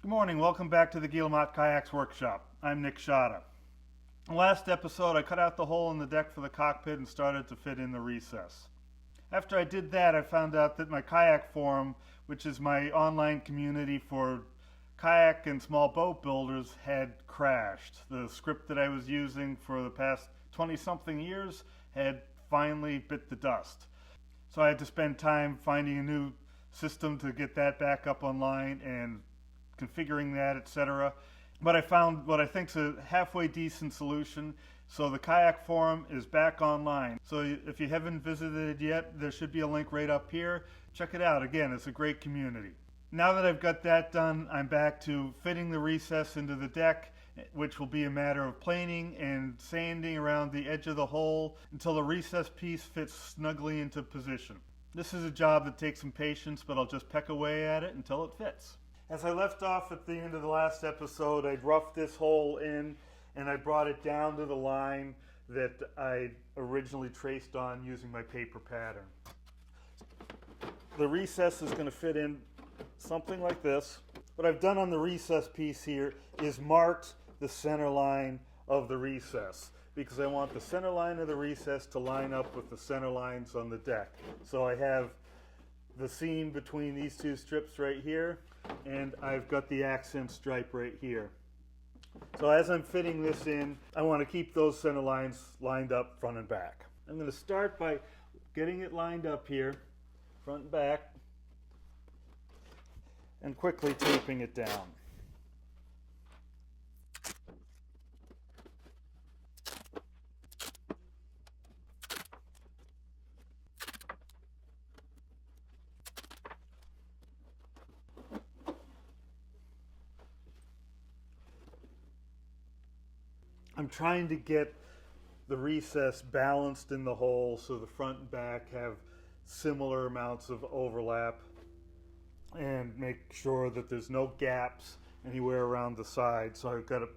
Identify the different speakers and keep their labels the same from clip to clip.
Speaker 1: Good morning, welcome back to the Guillemot Kayaks Workshop. I'm Nick Schade. In the last episode I cut out the hole in the deck for the cockpit and started to fit in the recess. After I did that, I found out that my kayak forum, which is my online community for kayak and small boat builders, had crashed. The script that I was using for the past 20-something years had finally bit the dust. So I had to spend time finding a new system to get that back up online and configuring that, etc. But I found what I think is a halfway decent solution. So the kayak forum is back online. So if you haven't visited it yet, there should be a link right up here. Check it out. Again, it's a great community. Now that I've got that done, I'm back to fitting the recess into the deck, which will be a matter of planing and sanding around the edge of the hole until the recess piece fits snugly into position. This is a job that takes some patience, but I'll just peck away at it until it fits. As I left off at the end of the last episode, I'd roughed this hole in and I brought it down to the line that I originally traced on using my paper pattern. The recess is going to fit in something like this. What I've done on the recess piece here is marked the center line of the recess because I want the center line of the recess to line up with the center lines on the deck. So I have the seam between these two strips right here, and I've got the accent stripe right here. So as I'm fitting this in, I want to keep those center lines lined up front and back. I'm going to start by getting it lined up here, front and back, and quickly taping it down. I'm trying to get the recess balanced in the hole so the front and back have similar amounts of overlap and make sure that there's no gaps anywhere around the side. So I've got to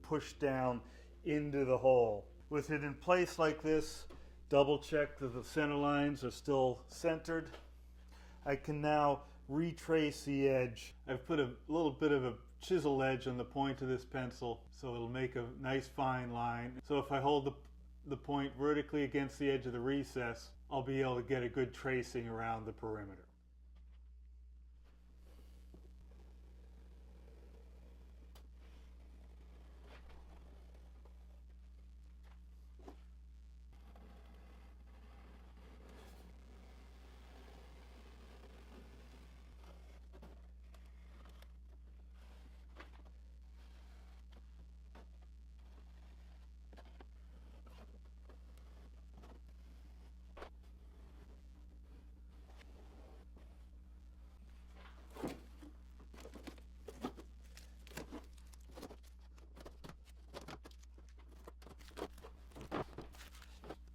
Speaker 1: push down into the hole. With it in place like this, double check that the center lines are still centered. I can now retrace the edge. I've put a little bit of a chisel edge on the point of this pencil so it'll make a nice fine line. So if I hold the point vertically against the edge of the recess, I'll be able to get a good tracing around the perimeter.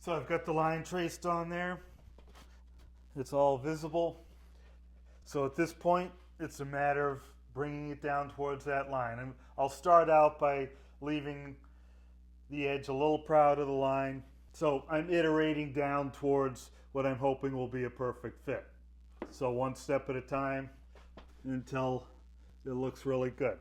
Speaker 1: So I've got the line traced on there. It's all visible. So at this point, it's a matter of bringing it down towards that line. And I'll start out by leaving the edge a little proud of the line. So I'm iterating down towards what I'm hoping will be a perfect fit. So one step at a time until it looks really good.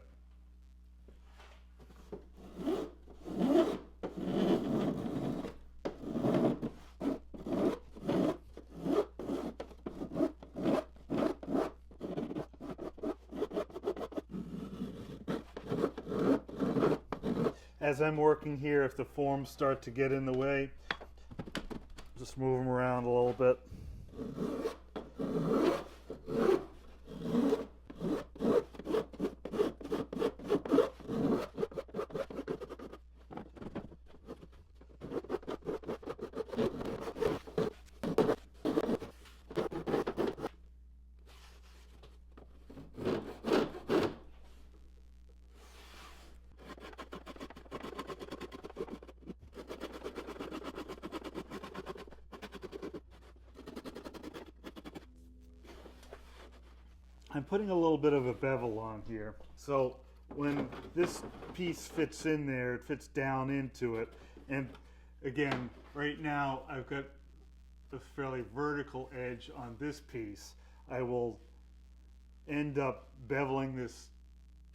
Speaker 1: As I'm working here, if the forms start to get in the way, just move them around a little bit. I'm putting a little bit of a bevel on here, so when this piece fits in there, it fits down into it. And again, right now I've got a fairly vertical edge on this piece. I will end up beveling this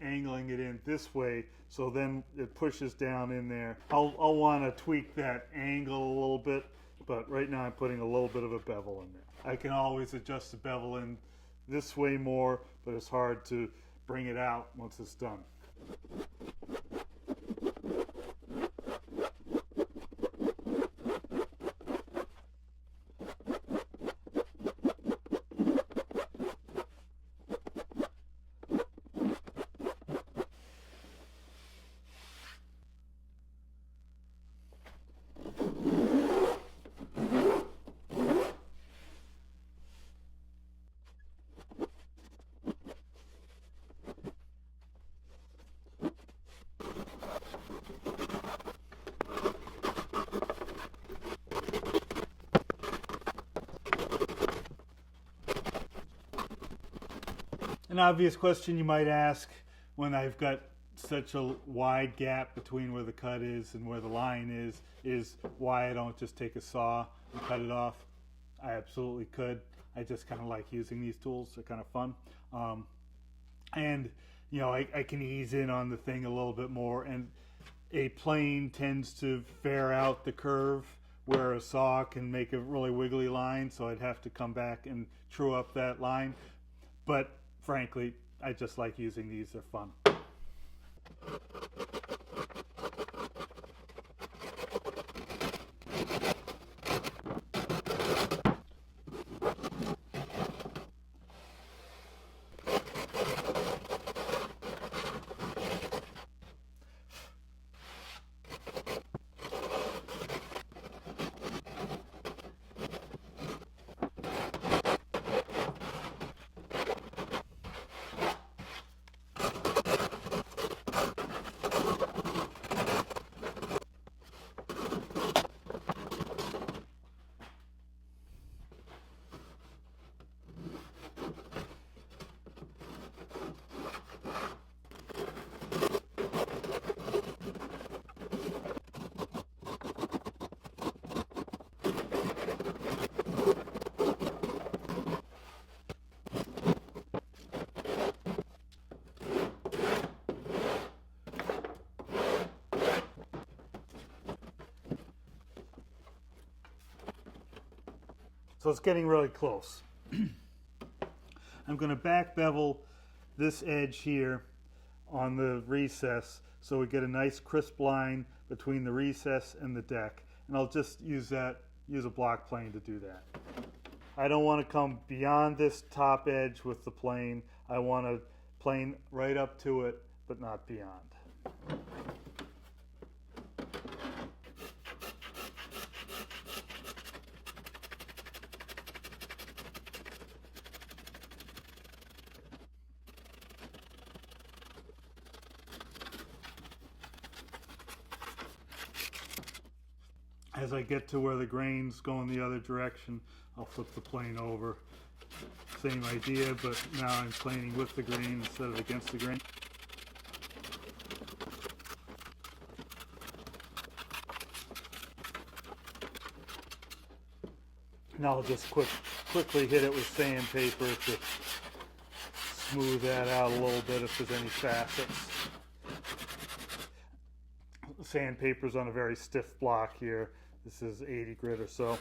Speaker 1: angling it in this way, so then it pushes down in there. I'll want to tweak that angle a little bit, but right now I'm putting a little bit of a bevel in there. I can always adjust the bevel in this way more, but it's hard to bring it out once it's done. An obvious question you might ask when I've got such a wide gap between where the cut is and where the line is why I don't just take a saw and cut it off. I absolutely could. I just kind of like using these tools. They're kind of fun. And, you know, I can ease in on the thing a little bit more. And a plane tends to fair out the curve where a saw can make a really wiggly line. So I'd have to come back and true up that line. But frankly, I just like using these. They're fun. So it's getting really close. I'm going to back bevel this edge here on the recess so we get a nice crisp line between the recess and the deck. And I'll just use a block plane to do that. I don't want to come beyond this top edge with the plane. I want to plane right up to it, but not beyond. As I get to where the grain's going the other direction, I'll flip the plane over. Same idea, but now I'm planing with the grain instead of against the grain. Now I'll just quickly hit it with sandpaper to smooth that out a little bit if there's any facets. Sandpaper's on a very stiff block here. This is 80 grit or so.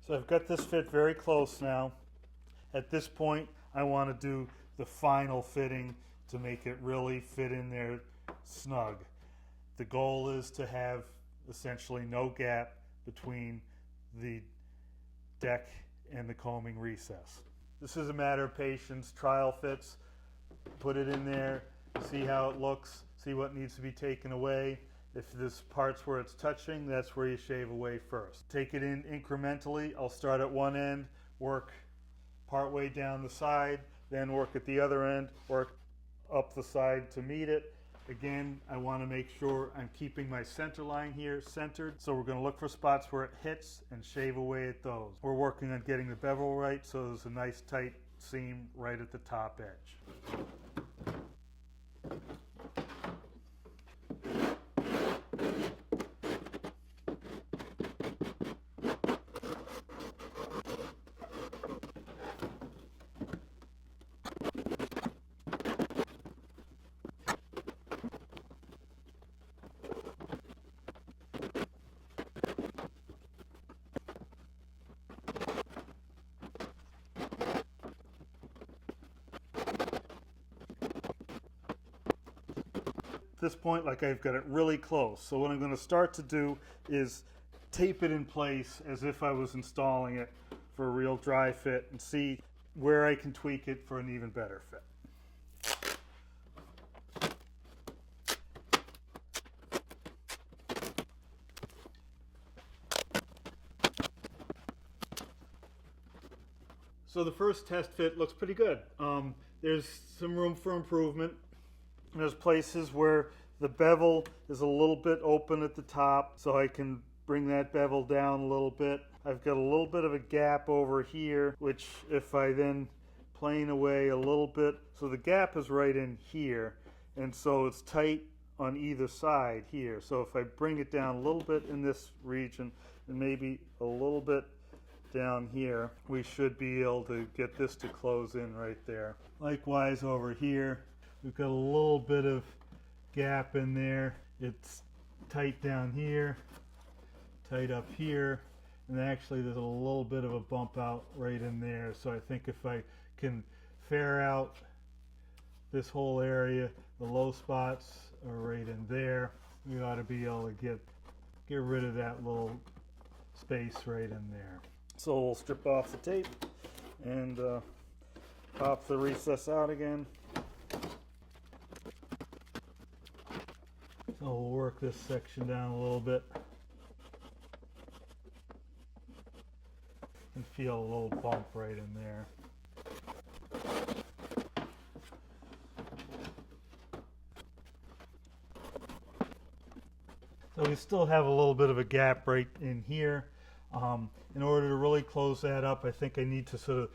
Speaker 1: So I've got this fit very close now. At this point, I want to do the final fitting to make it really fit in there snug. The goal is to have essentially no gap between the deck and the coaming recess. This is a matter of patience, trial fits, put it in there, see how it looks, see what needs to be taken away. If there's parts where it's touching, that's where you shave away first. Take it in incrementally. I'll start at one end, work part way down the side, then work at the other end, work up the side to meet it. Again, I want to make sure I'm keeping my center line here centered. So we're going to look for spots where it hits and shave away at those. We're working on getting the bevel right so there's a nice tight seam right at the top edge. this point like I've got it really close. So what I'm going to start to do is tape it in place as if I was installing it for a real dry fit and see where I can tweak it for an even better fit. So the first test fit looks pretty good. There's some room for improvement. There's places where the bevel is a little bit open at the top, so I can bring that bevel down a little bit. I've got a little bit of a gap over here, which if I then plane away a little bit, so the gap is right in here, and so it's tight on either side here. So if I bring it down a little bit in this region and maybe a little bit down here, we should be able to get this to close in right there. Likewise over here, we've got a little bit of gap in there. It's tight down here, tight up here, and actually there's a little bit of a bump out right in there. So I think if I can fair out this whole area, the low spots are right in there. We ought to be able to get rid of that little space right in there. So we'll strip off the tape and pop the recess out again. So we'll work this section down a little bit and feel a little bump right in there. So we still have a little bit of a gap right in here. In order to really close that up, I think I need to sort of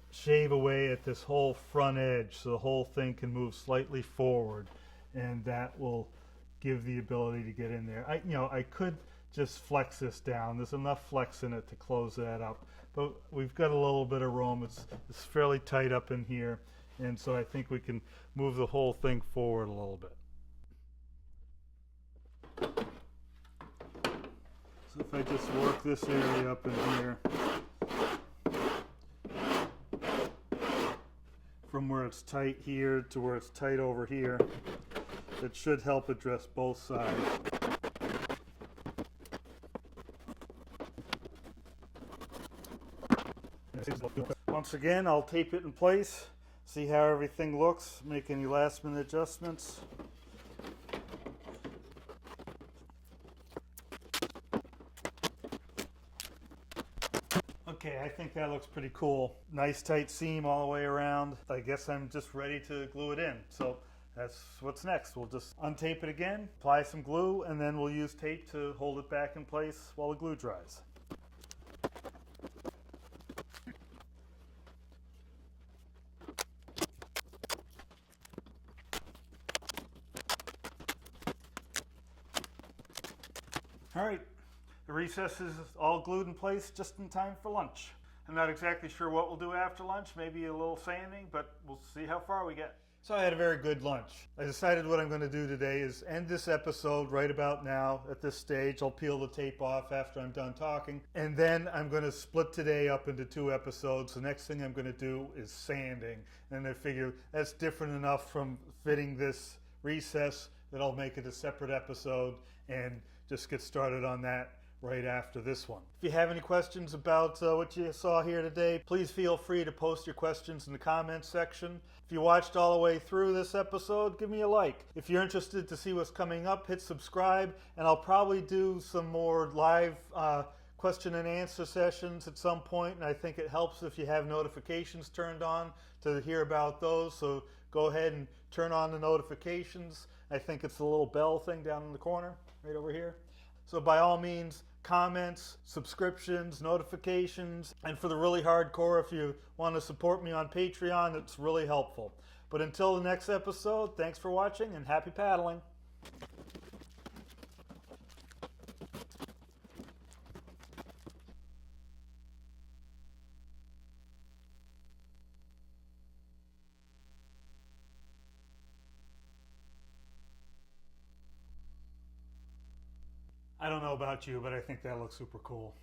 Speaker 1: shave away at this whole front edge so the whole thing can move slightly forward, and that will give the ability to get in there. I could just flex this down. There's enough flex in it to close that up, but we've got a little bit of room. It's fairly tight up in here, and so I think we can move the whole thing forward a little bit. So if I just work this area up in here, from where it's tight here to where it's tight over here, it should help address both sides. Once again, I'll tape it in place, see how everything looks, make any last minute adjustments. Okay, I think that looks pretty cool. Nice tight seam all the way around. I guess I'm just ready to glue it in. So that's what's next. We'll just untape it again, apply some glue, and then we'll use tape to hold it back in place while the glue dries. All right. The recess is all glued in place just in time for lunch. I'm not exactly sure what we'll do after lunch, maybe a little sanding, but we'll see how far we get. So I had a very good lunch. I decided what I'm going to do today is end this episode right about now at this stage. I'll peel the tape off after I'm done talking, and then I'm going to split today up into 2 episodes. The next thing I'm going to do is sanding, and I figure that's different enough from fitting this recess that I'll make it a separate episode and just get started on that right after this one. If you have any questions about what you saw here today, please feel free to post your questions in the comments section. If you watched all the way through this episode, give me a like. If you're interested to see what's coming up, hit subscribe, and I'll probably do some more live question and answer sessions at some point, and I think it helps if you have notifications turned on to hear about those, so go ahead and turn on the notifications. I think it's the little bell thing down in the corner, right over here. So by all means, comments, subscriptions, notifications, and for the really hardcore, if you want to support me on Patreon, it's really helpful. But until the next episode, thanks for watching and happy paddling. I don't know about you, but I think that looks super cool.